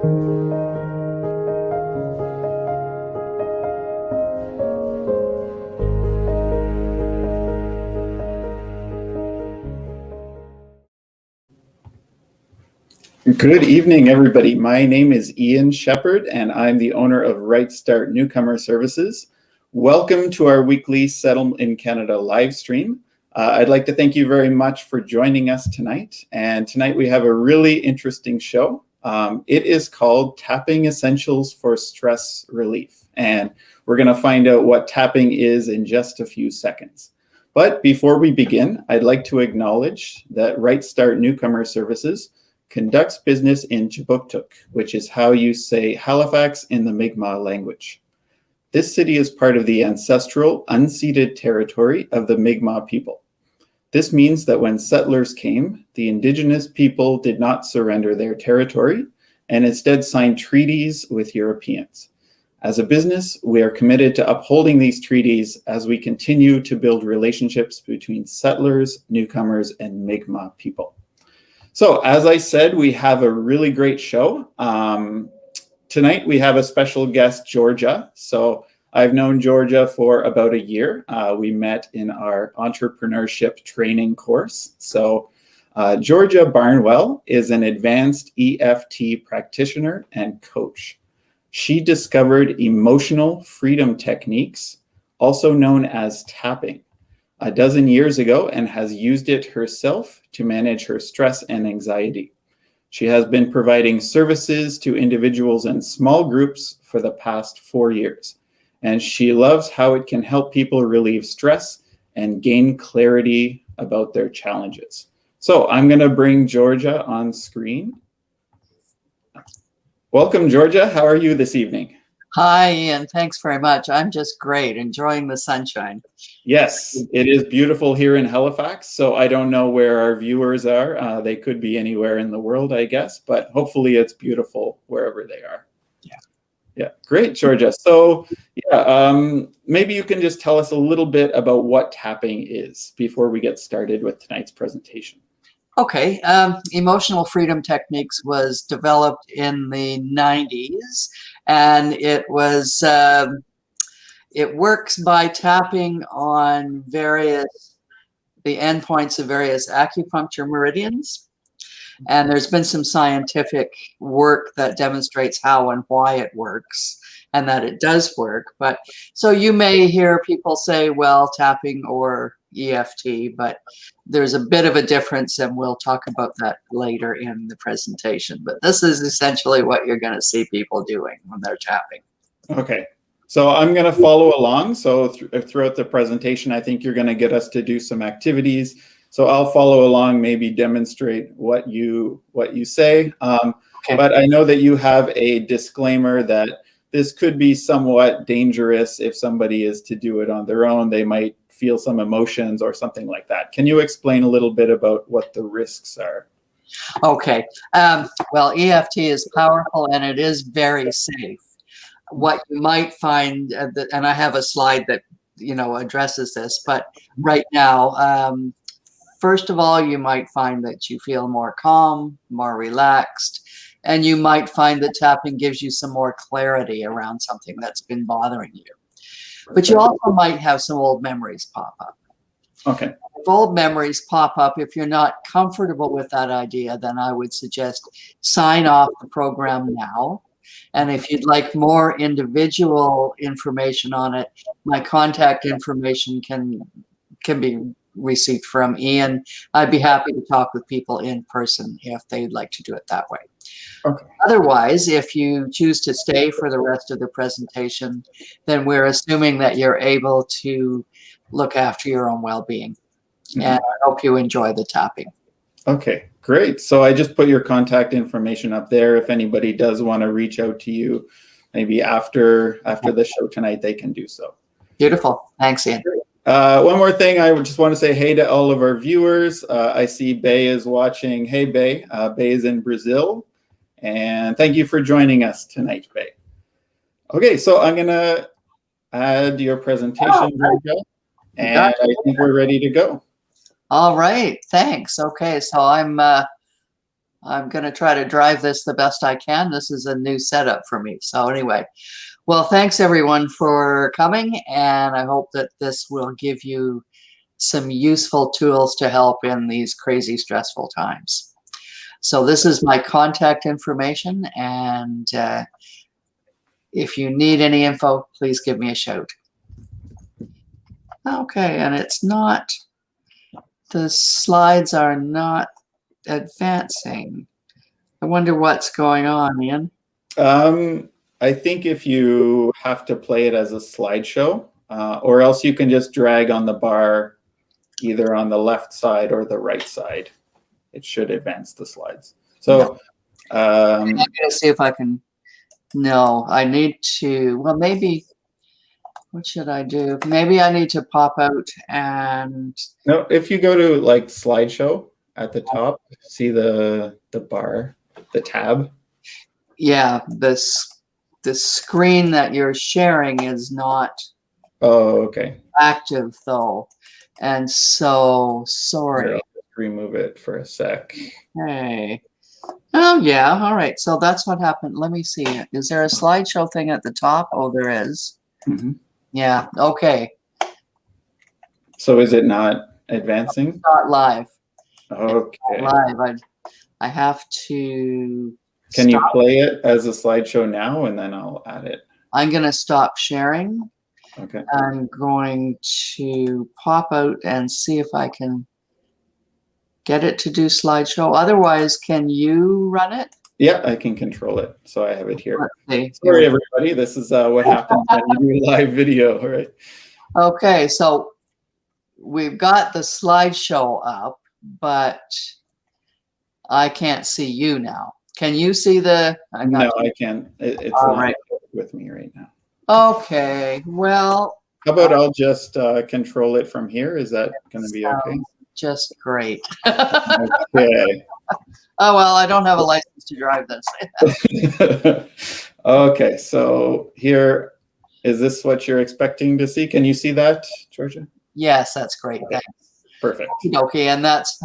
Good evening, everybody. My name is Ian Shepard, and I'm the owner of Right Start Newcomer Services. Welcome to our weekly Settle in Canada live stream. I'd like to thank you very much for joining us tonight. And tonight we have a really interesting show. It is called Tapping Essentials for Stress Relief. And we're going to find out what tapping is in just a few seconds. But before we begin, I'd like to acknowledge that Right Start Newcomer Services conducts business in Kjipuktuk, which is how you say Halifax in the Mi'kmaq language. This city is part of the ancestral, unceded territory of the Mi'kmaq people. This means that when settlers came, the Indigenous people did not surrender their territory and instead signed treaties with Europeans. As a business, we are committed to upholding these treaties as we continue to build relationships between settlers, newcomers, and Mi'kmaq people. So, as I said, we have a really great show. Tonight, we have a special guest, Georgia. So, I've known Georgia for about a year. We met in our entrepreneurship training course. So, Georgia Barnwell is an advanced EFT practitioner and coach. She discovered emotional freedom techniques, also known as tapping, a dozen years ago and has used it herself to manage her stress and anxiety. She has been providing services to individuals and small groups for the past 4 years, and she loves how it can help people relieve stress and gain clarity about their challenges. So I'm going to bring Georgia on screen. Welcome, Georgia. How are you this evening? Hi, Ian. Thanks very much. I'm just great, enjoying the sunshine. Yes, it is beautiful here in Halifax. So I don't know where our viewers are. They could be anywhere in the world, I guess, but hopefully it's beautiful wherever they are. Yeah, great, Georgia. So maybe you can just tell us a little bit about what tapping is before we get started with tonight's presentation. Okay, emotional freedom techniques was developed in the 90s, and it works by tapping on the endpoints of various acupuncture meridians. And there's been some scientific work that demonstrates how and why it works, and that it does work. But so you may hear people say, well, tapping or EFT, but there's a bit of a difference, and we'll talk about that later in the presentation. But this is essentially what you're going to see people doing when they're tapping. Okay, so I'm going to follow along. So throughout the presentation, I think you're going to get us to do some activities. So I'll follow along, maybe demonstrate what you say. Okay. But I know that you have a disclaimer that this could be somewhat dangerous if somebody is to do it on their own. They might feel some emotions or something like that. Can you explain a little bit about what the risks are? Okay. Well, EFT is powerful and it is very safe. What you might find, and I have a slide that addresses this, but right now, first of all, you might find that you feel more calm, more relaxed, and you might find that tapping gives you some more clarity around something that's been bothering you. But you also might have some old memories pop up. Okay. If old memories pop up, if you're not comfortable with that idea, then I would suggest sign off the program now. And if you'd like more individual information on it, my contact information can be received from Ian. I'd be happy to talk with people in person if they'd like to do it that way. Okay. Otherwise, if you choose to stay for the rest of the presentation, then we're assuming that you're able to look after your own well-being. Mm-hmm. And I hope you enjoy the tapping. Okay, great. So I just put your contact information up there. If anybody does want to reach out to you, maybe after the show tonight, they can do so. Beautiful. Thanks, Ian. One more thing, I would just want to say hey to all of our viewers. I see Bay is watching. Hey, Bay. Bay is in Brazil. And thank you for joining us tonight, Bay. Okay, so I'm going to add your presentation, Georgia, and I think we're ready to go. All right, thanks. Okay, so I'm I'm going to try to drive this the best I can. This is a new setup for me. So anyway, well, thanks everyone for coming, and I hope that this will give you some useful tools to help in these crazy, stressful times. So this is my contact information, and if you need any info, please give me a shout. Okay, and it's not, the slides are not advancing. I wonder what's going on, Ian. I think if you have to play it as a slideshow, or else you can just drag on the bar either on the left side or the right side. It should advance the slides. So I'm going to see if I can. No, I need to. Well, maybe. What should I do? Maybe I need to pop out and. No, if you go to like slideshow at the top, see the bar, the tab. Yeah, the screen that you're sharing is not. Oh, okay. Active though, and so sorry. Here, I'll just remove it for a sec. Hey. Oh yeah. All right. So that's what happened. Let me see. Is there a slideshow thing at the top? Oh, there is. Mm-hmm. Yeah. Okay. So is it not advancing? Not live. Okay. Not live. I have to. Can you play it as a slideshow now, and then I'll add it? I'm going to stop sharing. Okay. I'm going to pop out and see if I can get it to do slideshow. Otherwise, can you run it? Yeah, I can control it. So I have it here. Okay. Sorry, everybody. This is what happens when you do live video, all right? Okay, so we've got the slideshow up, but I can't see you now. Can you see the? No, I can't. It's all not right with me right now. Okay, well. How about I'll just control it from here? Is that going to be okay? Just great. Okay. Oh, well, I don't have a license to drive this. Okay, so here, is this what you're expecting to see? Can you see that, Georgia? Yes, that's great. Thanks. Perfect. Okay, and that's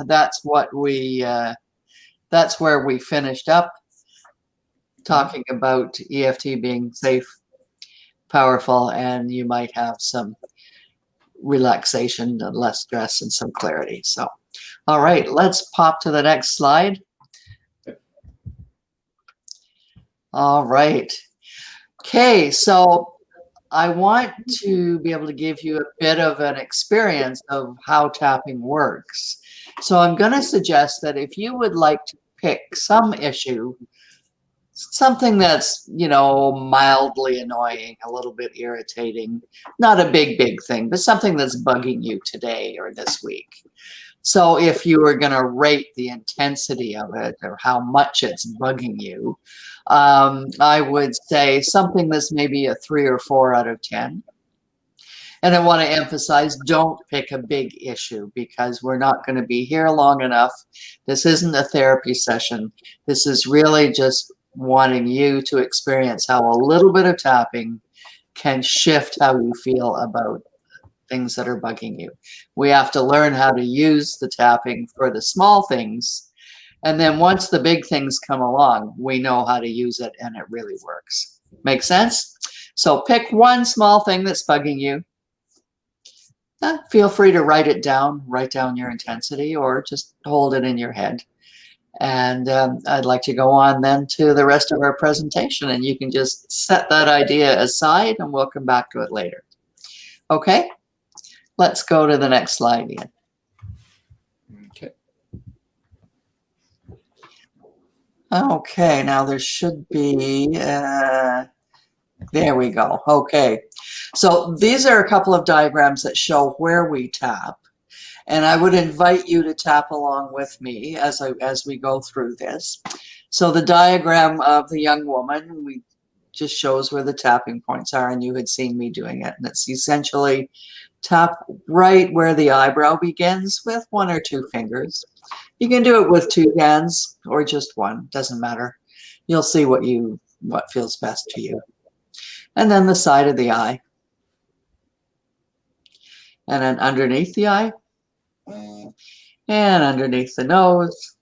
what we, that's where we finished up talking about EFT being safe, powerful, and you might have some relaxation and less stress and some clarity. So, all right, let's pop to the next slide. All right. Okay, so I want to be able to give you a bit of an experience of how tapping works. So I'm going to suggest that if you would like to pick some issue, something that's, you know, mildly annoying, a little bit irritating, not a big thing, but something that's bugging you today or this week. So if you were going to rate the intensity of it or how much it's bugging you, I would say something that's maybe a 3 or 4 out of 10. And I want to emphasize, don't pick a big issue because we're not going to be here long enough. This isn't a therapy session. This is really just wanting you to experience how a little bit of tapping can shift how you feel about things that are bugging you. We have to learn how to use the tapping for the small things. And then once the big things come along, we know how to use it and it really works. Make sense? So pick one small thing that's bugging you. Feel free to write it down, write down your intensity, or just hold it in your head. And I'd like to go on then to the rest of our presentation, and you can just set that idea aside and we'll come back to it later. Okay, let's go to the next slide, Ian. Okay. Okay, now there should be, there we go. Okay, so these are a couple of diagrams that show where we tap. And I would invite you to tap along with me as we go through this. So the diagram of the young woman, we just shows where the tapping points are, and you had seen me doing it. And it's essentially tap right where the eyebrow begins with 1 or 2 fingers. You can do it with 2 hands or just 1, doesn't matter. You'll see what feels best to you. And then the side of the eye. And then underneath the eye. And underneath the nose,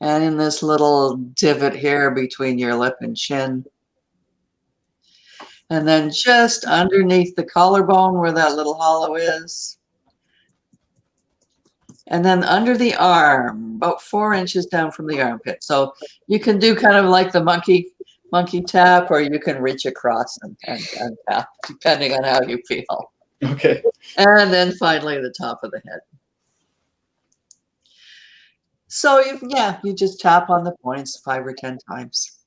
and in this little divot here between your lip and chin. And then just underneath the collarbone where that little hollow is. And then under the arm, about 4 inches down from the armpit. So you can do kind of like the monkey tap, or you can reach across and tap, depending on how you feel. Okay. And then finally the top of the head. So you just tap on the points 5 or 10 times.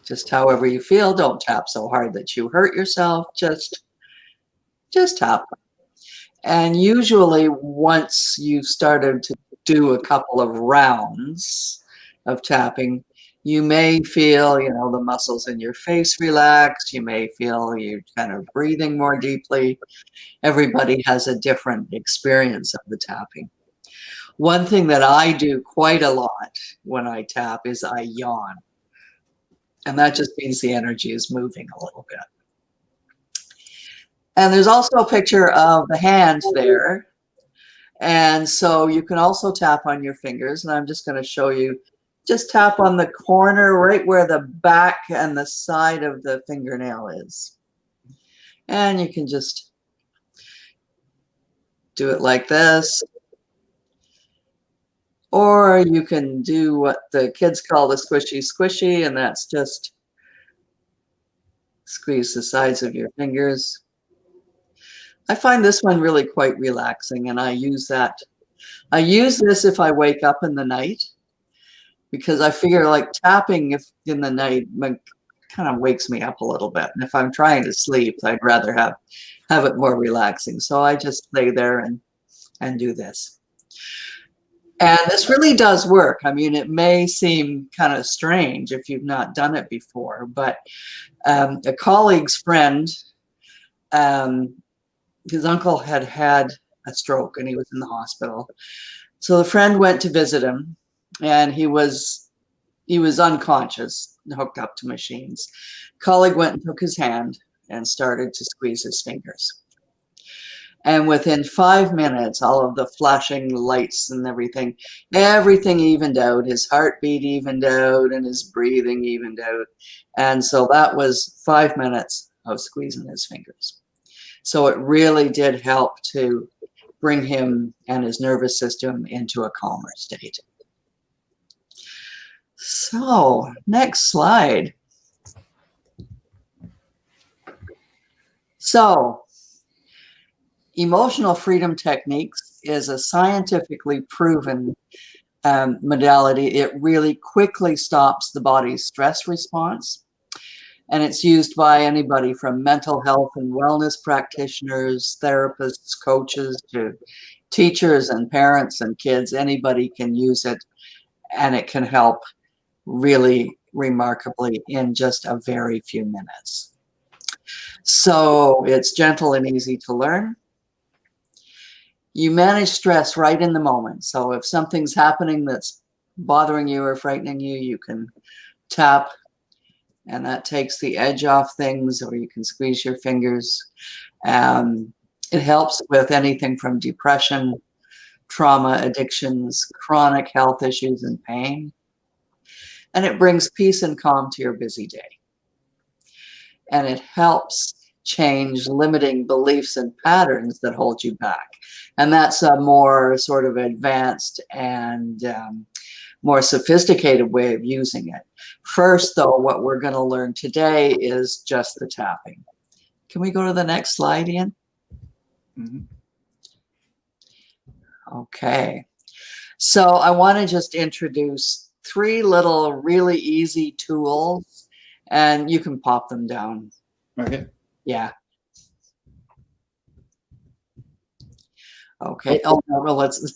Just however you feel. Don't tap so hard that you hurt yourself. Just tap. And usually once you've started to do a couple of rounds of tapping, you may feel, the muscles in your face relax. You may feel you kind of breathing more deeply. Everybody has a different experience of the tapping. One thing that I do quite a lot when I tap is I yawn. And that just means the energy is moving a little bit. And there's also a picture of the hand there. And so you can also tap on your fingers. And I'm just going to show you, just tap on the corner right where the back and the side of the fingernail is. And you can just do it like this. Or you can do what the kids call the squishy squishy, and that's just squeeze the sides of your fingers. I find this one really quite relaxing, and I use that. I use this if I wake up in the night, because I figure like tapping in the night kind of wakes me up a little bit. And if I'm trying to sleep, I'd rather have it more relaxing. So I just lay there and do this. And this really does work. I mean, it may seem kind of strange if you've not done it before, but a colleague's friend, his uncle had a stroke and he was in the hospital. So the friend went to visit him, and he was unconscious, hooked up to machines. Colleague went and took his hand and started to squeeze his fingers. And within 5 minutes, all of the flashing lights and everything evened out. His heartbeat evened out and his breathing evened out. And so that was 5 minutes of squeezing his fingers. So it really did help to bring him and his nervous system into a calmer state. So, next slide. So, emotional freedom techniques is a scientifically proven modality. It really quickly stops the body's stress response. And it's used by anybody from mental health and wellness practitioners, therapists, coaches, to teachers and parents and kids. Anybody can use it, and it can help really remarkably in just a very few minutes. So it's gentle and easy to learn. You manage stress right in the moment. So if something's happening that's bothering you or frightening you, you can tap, and that takes the edge off things, or you can squeeze your fingers. It helps with anything from depression, trauma, addictions, chronic health issues, and pain. And it brings peace and calm to your busy day. And it helps change limiting beliefs and patterns that hold you back. And that's a more sort of advanced and more sophisticated way of using it. First, though, what we're going to learn today is just the tapping. Can we go to the next slide, Ian? Mm-hmm. Okay. So I want to just introduce 3 little really easy tools, and you can pop them down. Okay. Yeah. Okay. Oh, no, well, let's,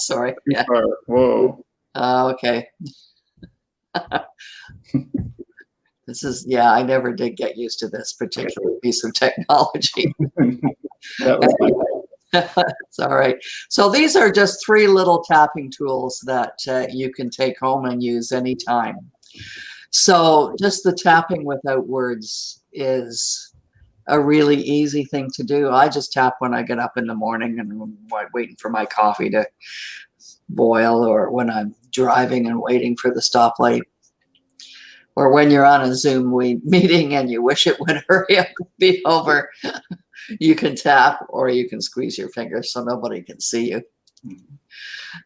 sorry. Yeah. Whoa. Okay. This is, yeah, I never did get used to this particular piece of technology. That was It's all right. So these are just 3 little tapping tools that you can take home and use anytime. So just the tapping without words is a really easy thing to do. I just tap when I get up in the morning and I'm waiting for my coffee to boil, or when I'm driving and waiting for the stoplight, or when you're on a Zoom meeting and you wish it would hurry up and be over, you can tap or you can squeeze your fingers so nobody can see you.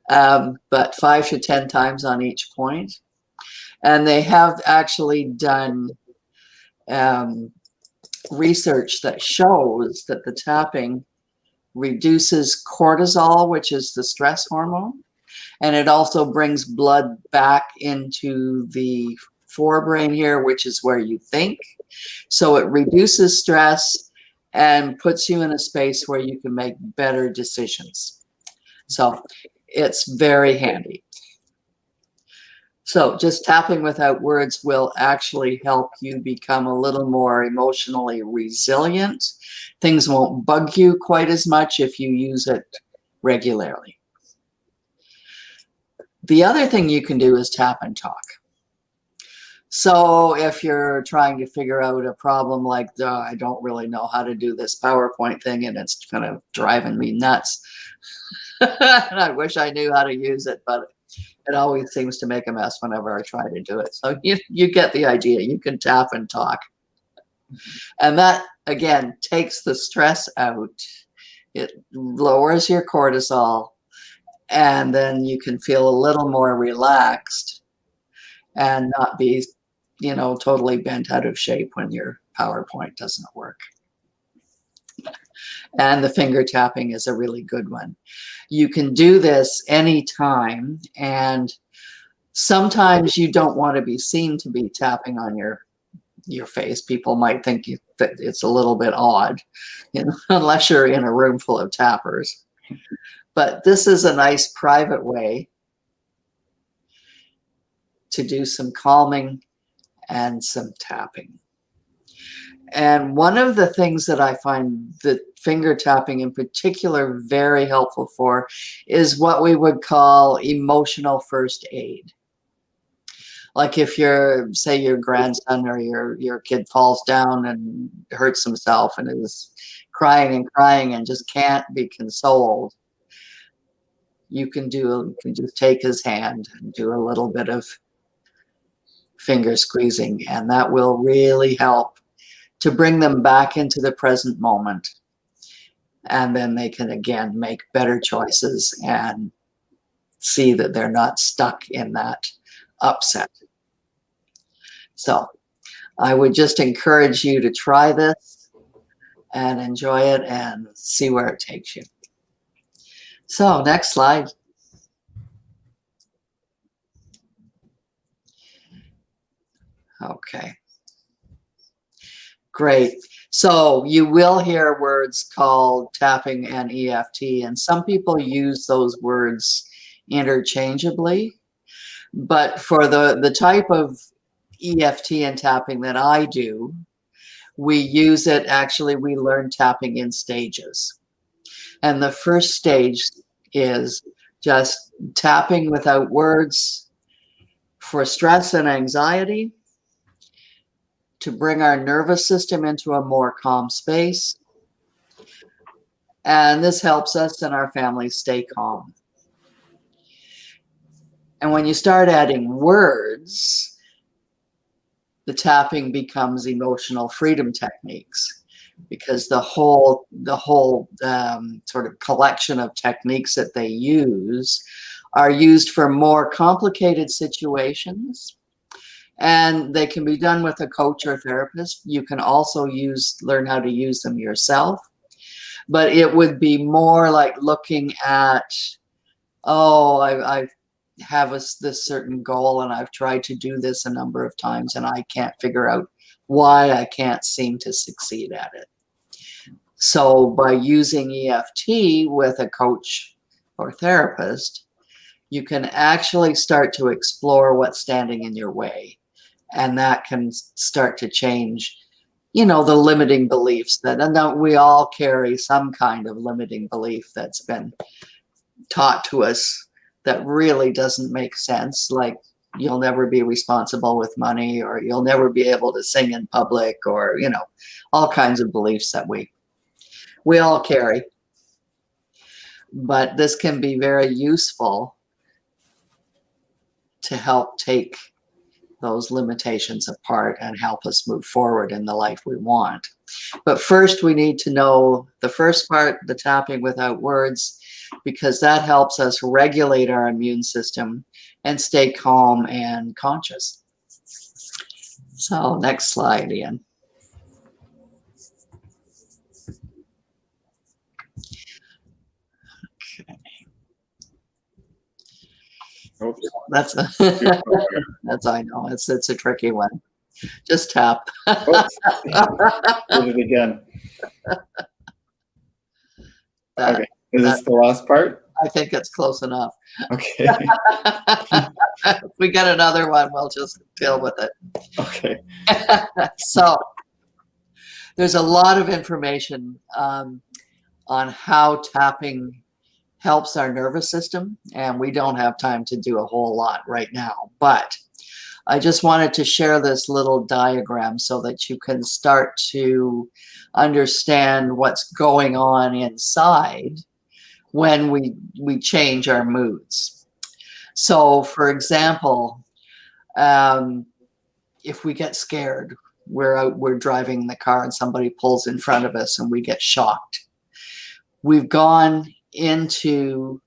But 5 to 10 times on each point. And they have actually done research that shows that the tapping reduces cortisol, which is the stress hormone, and it also brings blood back into the forebrain here, which is where you think. So it reduces stress and puts you in a space where you can make better decisions. So it's very handy. So just tapping without words will actually help you become a little more emotionally resilient. Things won't bug you quite as much if you use it regularly. The other thing you can do is tap and talk. So if you're trying to figure out a problem like, I don't really know how to do this PowerPoint thing and it's kind of driving me nuts. And I wish I knew how to use it, but it always seems to make a mess whenever I try to do it. So you get the idea. You can tap and talk. And that, again, takes the stress out. It lowers your cortisol. And then you can feel a little more relaxed and not be, totally bent out of shape when your PowerPoint doesn't work. And the finger tapping is a really good one. You can do this anytime, and sometimes you don't want to be seen to be tapping on your face. People might think that it's a little bit odd, unless you're in a room full of tappers. But this is a nice private way to do some calming and some tapping. And one of the things that I find that finger tapping in particular very helpful for is what we would call emotional first aid. Like if say your grandson or your kid falls down and hurts himself and is crying and just can't be consoled, you can just take his hand and do a little bit of finger squeezing, and that will really help to bring them back into the present moment. And then they can, again, make better choices and see that they're not stuck in that upset. So I would just encourage you to try this and enjoy it and see where it takes you. So next slide. Okay. Great. So you will hear words called tapping and EFT, and some people use those words interchangeably. But for the type of EFT and tapping that I do, we use it, actually, we learn tapping in stages. And the first stage is just tapping without words for stress and anxiety, to bring our nervous system into a more calm space. And this helps us and our family stay calm. And when you start adding words, the tapping becomes emotional freedom techniques, because the whole sort of collection of techniques that they use are used for more complicated situations. And they can be done with a coach or therapist. You can also learn how to use them yourself. But it would be more like looking at, I have this certain goal and I've tried to do this a number of times and I can't figure out why I can't seem to succeed at it. So by using EFT with a coach or therapist, you can actually start to explore what's standing in your way. And that can start to change, the limiting beliefs and we all carry some kind of limiting belief that's been taught to us that really doesn't make sense. Like, you'll never be responsible with money, or you'll never be able to sing in public, or, all kinds of beliefs that we all carry. But this can be very useful to help take those limitations apart and help us move forward in the life we want. But first, we need to know the first part, the tapping without words, because that helps us regulate our immune system and stay calm and conscious. So next slide, Ian. Okay. Oops. That's I know it's a tricky one. Just tap. Oops. Did it again. Okay. Is this the last part? I think it's close enough. Okay. If we get another one, we'll just deal with it. Okay. So there's a lot of information on how tapping helps our nervous system, and we don't have time to do a whole lot right now, but I just wanted to share this little diagram so that you can start to understand what's going on inside when we change our moods. So for example, if we get scared, we're driving the car and somebody pulls in front of us and we get shocked. We've gone into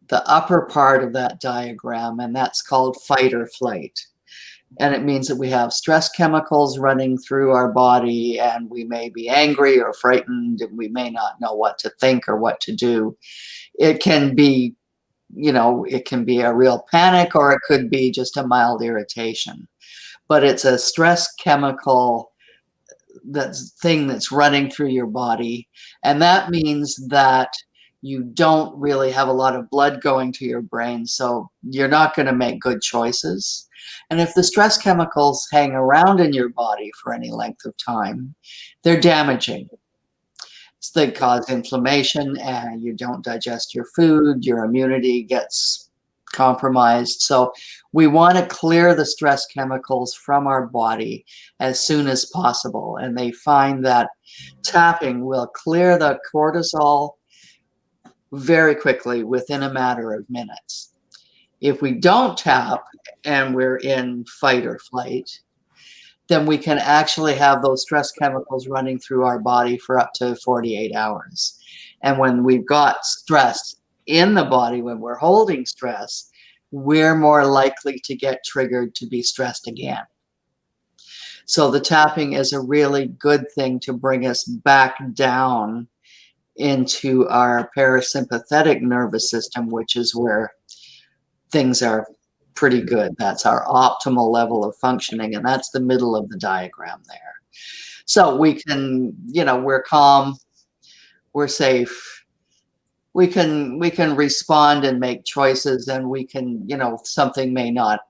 the upper part of that diagram, and that's called fight or flight. And it means that we have stress chemicals running through our body, and we may be angry or frightened, and we may not know what to think or what to do. It can be, it can be a real panic, or it could be just a mild irritation. But it's a stress chemical thing that's running through your body, and that means that you don't really have a lot of blood going to your brain, so you're not going to make good choices. And if the stress chemicals hang around in your body for any length of time, they're damaging. So they cause inflammation, and you don't digest your food, your immunity gets compromised. So we want to clear the stress chemicals from our body as soon as possible. And they find that tapping will clear the cortisol very quickly within a matter of minutes. If we don't tap and we're in fight or flight, then we can actually have those stress chemicals running through our body for up to 48 hours. And when we've got stress in the body, when we're holding stress, we're more likely to get triggered to be stressed again. So the tapping is a really good thing to bring us back down into our parasympathetic nervous system, which is where things are pretty good. That's our optimal level of functioning, and that's the middle of the diagram there. So we can, we're calm, we're safe, we can respond and make choices, and we can, something may not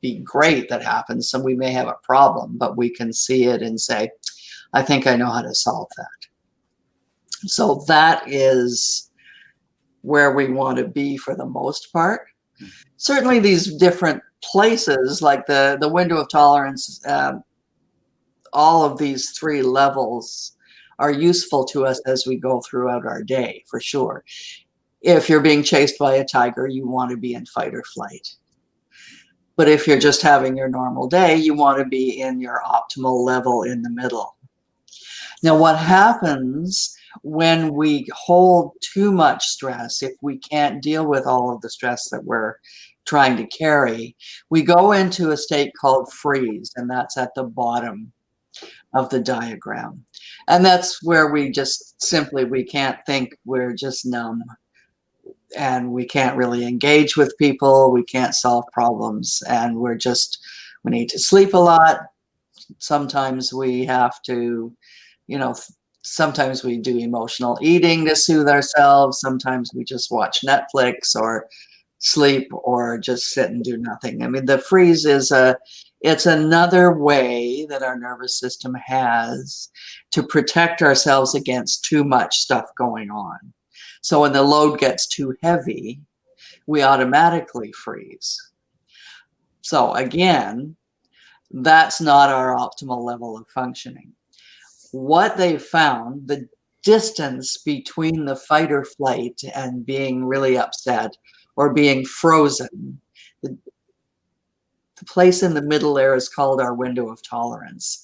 be great that happens, so we may have a problem, but we can see it and say, I think I know how to solve that. So that is where we want to be for the most part. Certainly these different places, like the window of tolerance, all of these three levels are useful to us as we go throughout our day, for sure. If you're being chased by a tiger, you want to be in fight or flight. But if you're just having your normal day, you want to be in your optimal level in the middle. Now, what happens when we hold too much stress, if we can't deal with all of the stress that we're trying to carry, we go into a state called freeze, and that's at the bottom of the diagram. And that's where we just simply, we can't think, we're just numb. And we can't really engage with people, we can't solve problems, and we need to sleep a lot. Sometimes we have to, sometimes we do emotional eating to soothe ourselves. Sometimes we just watch Netflix or sleep or just sit and do nothing. I mean, the freeze is it's another way that our nervous system has to protect ourselves against too much stuff going on. So when the load gets too heavy, we automatically freeze. So again, that's not our optimal level of functioning. What they've found, the distance between the fight or flight and being really upset or being frozen, the place in the middle there is called our window of tolerance.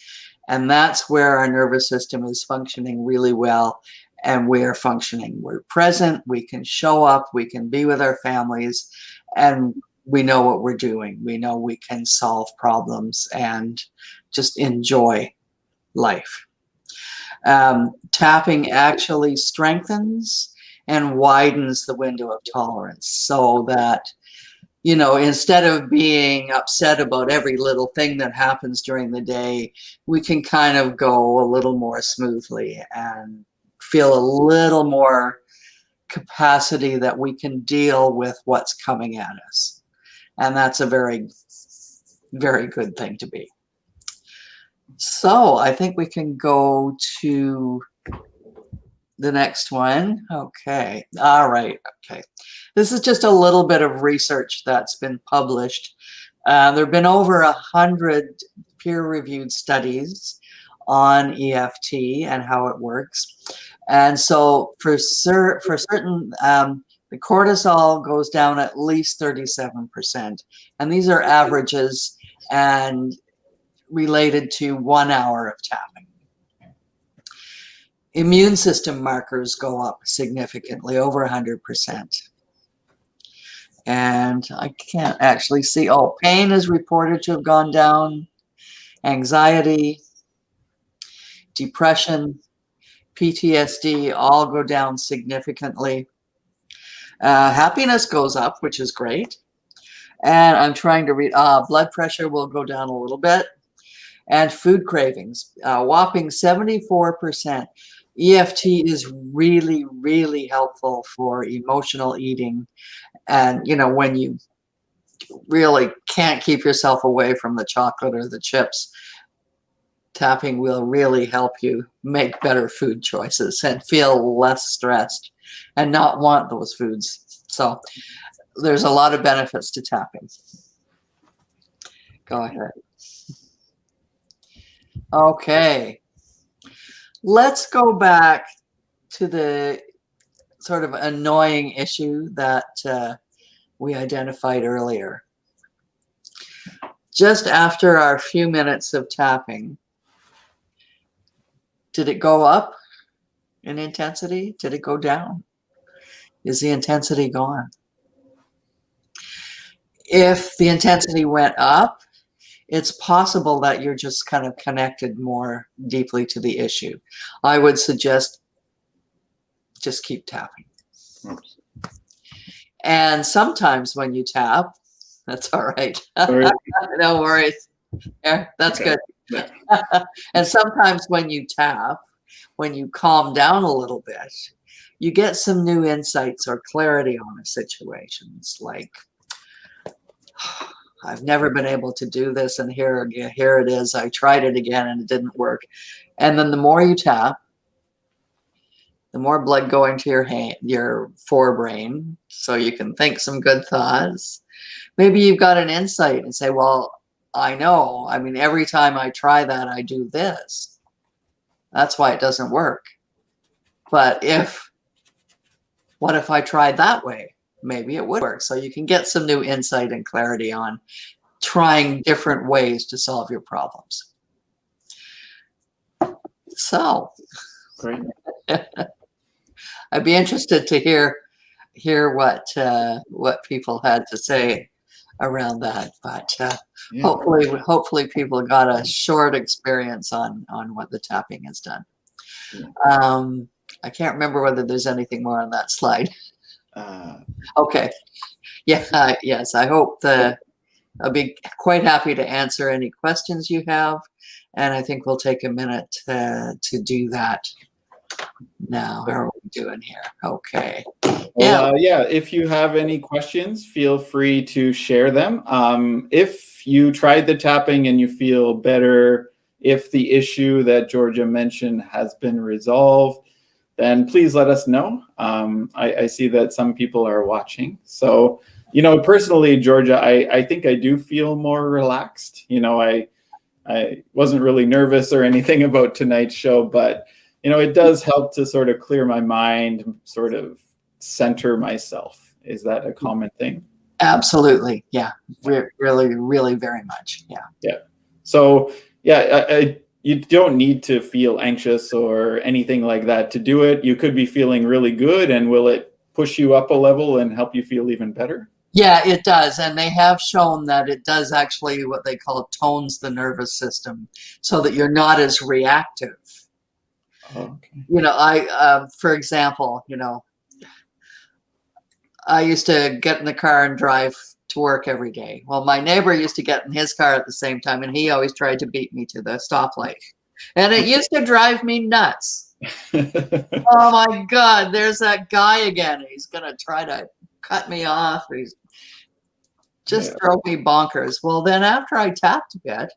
And that's where our nervous system is functioning really well. And we're functioning. We're present. We can show up. We can be with our families. And we know what we're doing. We know we can solve problems and just enjoy life. Tapping actually strengthens and widens the window of tolerance so that, you know, instead of being upset about every little thing that happens during the day, we can kind of go a little more smoothly and feel a little more capacity that we can deal with what's coming at us. And that's a very, very good thing to be. So I think we can go to the next one. Okay. All right. Okay. This is just a little bit of research that's been published. There have been over 100 peer-reviewed studies on EFT and how it works. And so for certain, the cortisol goes down at least 37%. And these are averages and related to 1 hour of tapping. Immune system markers go up significantly, over 100%. And I can't actually see, oh, pain is reported to have gone down, anxiety, depression, PTSD all go down significantly. Happiness goes up, which is great. And I'm trying to read, blood pressure will go down a little bit. And food cravings, whopping 74%. EFT is really, really helpful for emotional eating. And, you know, when you really can't keep yourself away from the chocolate or the chips, tapping will really help you make better food choices and feel less stressed and not want those foods. So there's a lot of benefits to tapping. Go ahead. Okay. Let's go back to the sort of annoying issue that we identified earlier. Just after our few minutes of tapping, did it go up in intensity? Did it go down? Is the intensity gone? If the intensity went up, it's possible that you're just kind of connected more deeply to the issue. I would suggest just keep tapping. Oops. And sometimes when you tap, that's all right. No worries. Yeah, that's good. And sometimes when you tap, when you calm down a little bit, you get some new insights or clarity on a situation. It's like, I've never been able to do this, and here it is. I tried it again and it didn't work. And then the more you tap, the more blood going to your forebrain, so you can think some good thoughts. Maybe you've got an insight and say, well, I know. I mean, every time I try that, I do this. That's why it doesn't work. But what if I tried that way? Maybe it would work. So you can get some new insight and clarity on trying different ways to solve your problems. So, Great. I'd be interested to hear what people had to say around that. But Yeah. hopefully people got a short experience on what the tapping has done. Yeah. I can't remember whether there's anything more on that slide. Okay. Yeah. Yes. I hope I'll be quite happy to answer any questions you have, and I think we'll take a minute to do that now. How are we doing here? Okay. Well, yeah, if you have any questions, feel free to share them. If you tried the tapping and you feel better, if the issue that Georgia mentioned has been resolved, then please let us know. I see that some people are watching. So, you know, personally, Georgia, I think I do feel more relaxed. You know, I wasn't really nervous or anything about tonight's show, but, you know, it does help to sort of clear my mind, sort of center myself. Is that a common thing? Absolutely. Yeah. Really, really very much. Yeah. Yeah. So yeah, you don't need to feel anxious or anything like that to do it. You could be feeling really good, and will it push you up a level and help you feel even better? Yeah, it does. And they have shown that it does actually what they call tones the nervous system so that you're not as reactive. Okay. For example, I used to get in the car and drive to work every day. Well, my neighbor used to get in his car at the same time, and he always tried to beat me to the stoplight. And it used to drive me nuts. Oh my God, there's that guy again. He's going to try to cut me off. He's just drove me bonkers. Well, then after I tapped a bit,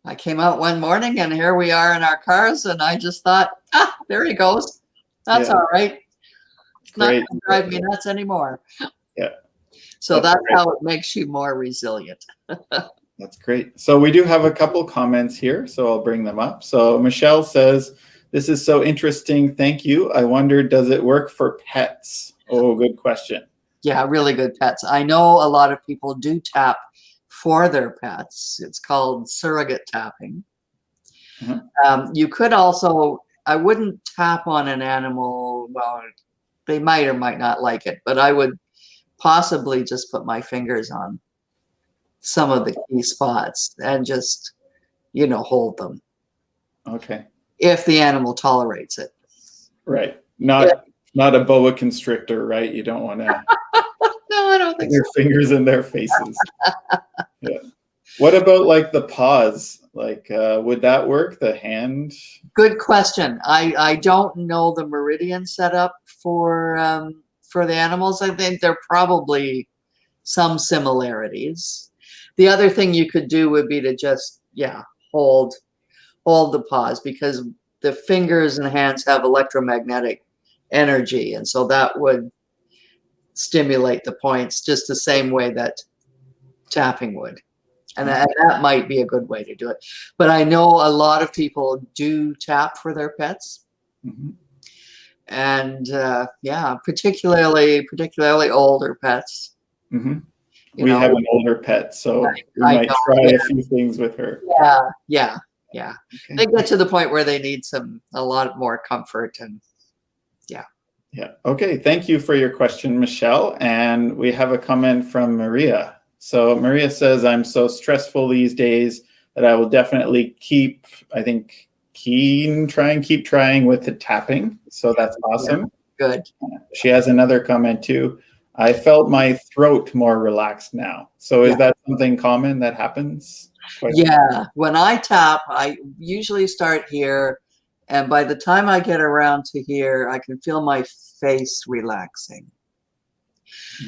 I came out one morning and here we are in our cars, and I just thought, there he goes. That's all right. It's not going to drive me nuts anymore. Yeah. So that's how it makes you more resilient. That's great. So we do have a couple comments here, so I'll bring them up. So Michelle says, this is so interesting. Thank you. I wonder, does it work for pets? Oh, good question. Yeah, really good pets. I know a lot of people do tap for their pets. It's called surrogate tapping. You could also, I wouldn't tap on an animal. Well, they might or might not like it, but I would possibly just put my fingers on some of the key spots and just, hold them. Okay. If the animal tolerates it. Right. Not a boa constrictor, right? You don't want to no, I don't think your fingers in their faces. Yeah. What about like the paws? Like, would that work? The hand? Good question. I don't know the meridian setup for the animals. I think there are probably some similarities. The other thing you could do would be to just, hold the paws, because the fingers and hands have electromagnetic energy. And so that would stimulate the points just the same way that tapping would. And that might be a good way to do it. But I know a lot of people do tap for their pets. And particularly older pets. We have an older pet, so we might try a few things with her. Yeah. Okay. They get to the point where they need a lot more comfort, and Yeah. Okay. Thank you for your question, Michelle. And we have a comment from Maria. So Maria says, I'm so stressful these days that I will definitely keep trying with the tapping. So that's awesome. Yeah, good. She has another comment too. I felt my throat more relaxed now. So is that something common that happens? When I tap, I usually start here. And by the time I get around to here, I can feel my face relaxing.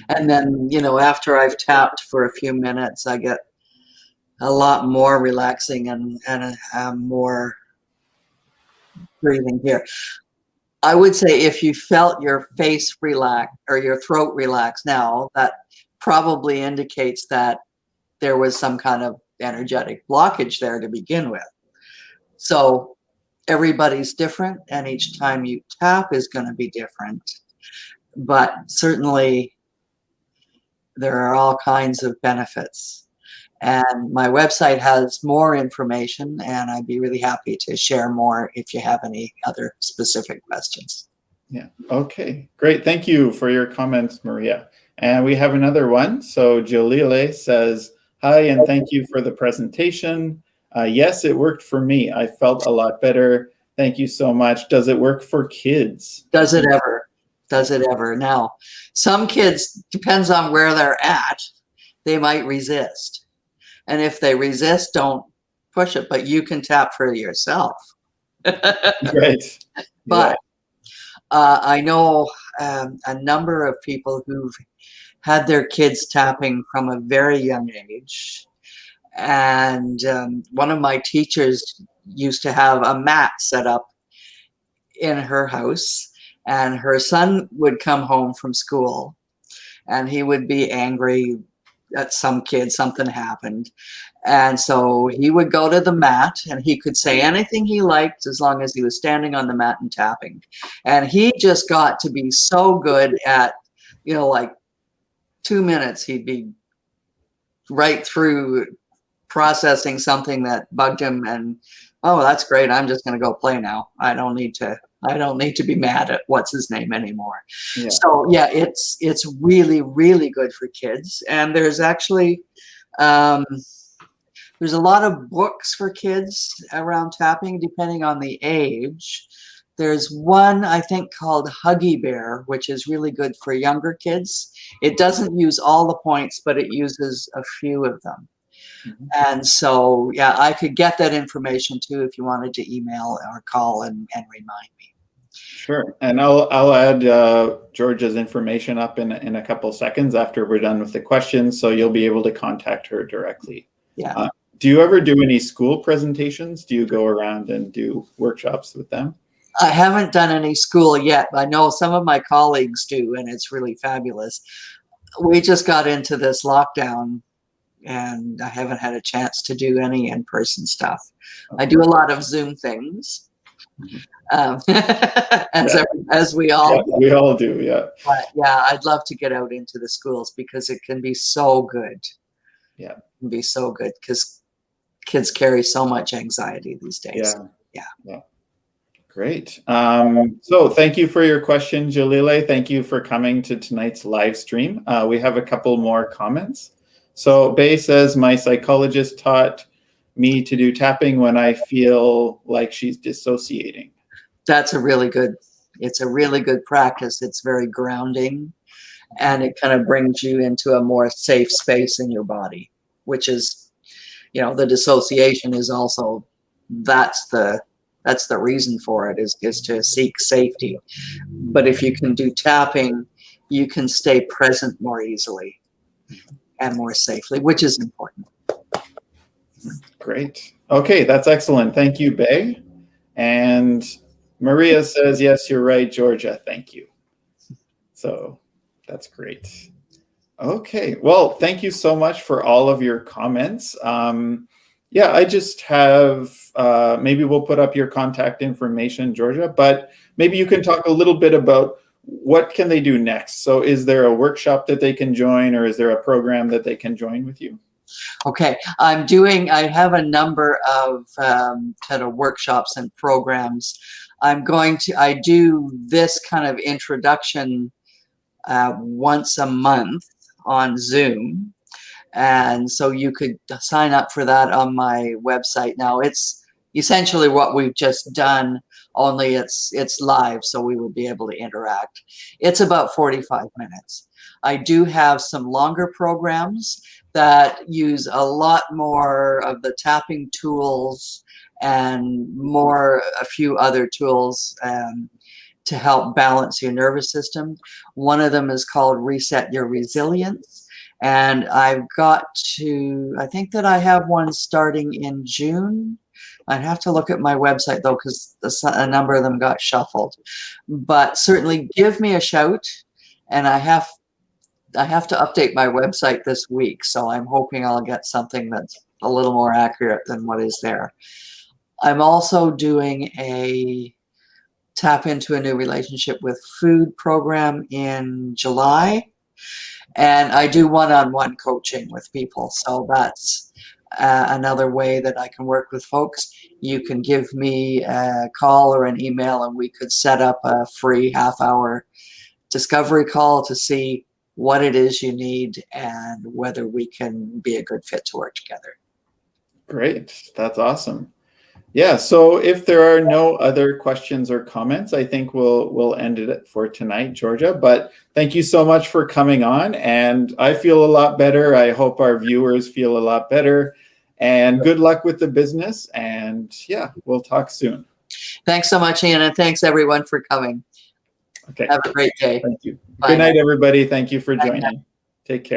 And then, after I've tapped for a few minutes, I get a lot more relaxing and more breathing here. I would say if you felt your face relax or your throat relax now, that probably indicates that there was some kind of energetic blockage there to begin with. So everybody's different, and each time you tap is going to be different. But certainly there are all kinds of benefits. And my website has more information, and I'd be really happy to share more if you have any other specific questions. Yeah. Okay, great. Thank you for your comments, Maria. And we have another one. So Jalile says, hi, and thank you for the presentation. Yes, it worked for me. I felt a lot better. Thank you so much. Does it work for kids? Does it ever? Does it ever? Now, some kids, depends on where they're at, they might resist. And if they resist, don't push it, but you can tap for yourself. Right. But I know a number of people who've had their kids tapping from a very young age. And one of my teachers used to have a mat set up in her house, and her son would come home from school and he would be angry at some kid, something happened. And so he would go to the mat and he could say anything he liked as long as he was standing on the mat and tapping. And he just got to be so good at, like 2 minutes, he'd be right through processing something that bugged him, and oh, that's great. I'm just going to go play now. I don't need to be mad at what's his name anymore. Yeah. So yeah, it's really, really good for kids. And there's actually there's a lot of books for kids around tapping, depending on the age. There's one, I think, called Huggy Bear, which is really good for younger kids. It doesn't use all the points, but it uses a few of them. Mhm. And so, yeah, I could get that information too if you wanted to email or call and remind me. Sure. And I'll add Georgia's information up in a couple seconds after we're done with the questions, so you'll be able to contact her directly. Yeah. Do you ever do any school presentations? Do you go around and do workshops with them? I haven't done any school yet, but I know some of my colleagues do, and it's really fabulous. We just got into this lockdown, and I haven't had a chance to do any in-person stuff. I do a lot of Zoom things, as we all Yeah, we all do, yeah. But yeah, I'd love to get out into the schools because it can be so good. Yeah. It can be so good because kids carry so much anxiety these days. Yeah. Great. So thank you for your question, Jalile. Thank you for coming to tonight's live stream. We have a couple more comments. So Bay says, my psychologist taught me to do tapping when I feel like she's dissociating. It's a really good practice. It's very grounding, and it kind of brings you into a more safe space in your body, which is, the dissociation is also, that's the reason for it, is to seek safety. But if you can do tapping, you can stay present more easily and more safely, which is important. Great. Okay, that's excellent. Thank you, Bay. And Maria says, yes, you're right, Georgia. Thank you. So that's great. Okay, well, thank you so much for all of your comments. Yeah, I just have, maybe we'll put up your contact information, Georgia, but maybe you can talk a little bit about what can they do next. So is there a workshop that they can join, or is there a program that they can join with you? Okay, I have a number of kind of workshops and programs. I do this kind of introduction once a month on Zoom. And so you could sign up for that on my website. Now it's essentially what we've just done, only it's live, so we would be able to interact. It's about 45 minutes. I do have some longer programs that use a lot more of the tapping tools and a few other tools to help balance your nervous system. One of them is called Reset Your Resilience. And I think that I have one starting in June. I'd have to look at my website though, because a number of them got shuffled. But certainly give me a shout, and I have to update my website this week, so I'm hoping I'll get something that's a little more accurate than what is there. I'm also doing a Tap Into a New Relationship with Food program in July. And I do one-on-one coaching with people. So that's another way that I can work with folks. You can give me a call or an email, and we could set up a free half-hour discovery call to see what it is you need and whether we can be a good fit to work together. Great. That's awesome. Yeah, so if there are no other questions or comments, I think we'll end it for tonight, Georgia. But thank you so much for coming on, and I feel a lot better. I hope our viewers feel a lot better, and good luck with the business. And yeah, we'll talk soon. Thanks so much, Ian, and thanks everyone for coming. Okay. Have a great day. Thank you. Bye Good night, now. everybody. Thank you for Bye joining. now. Take care.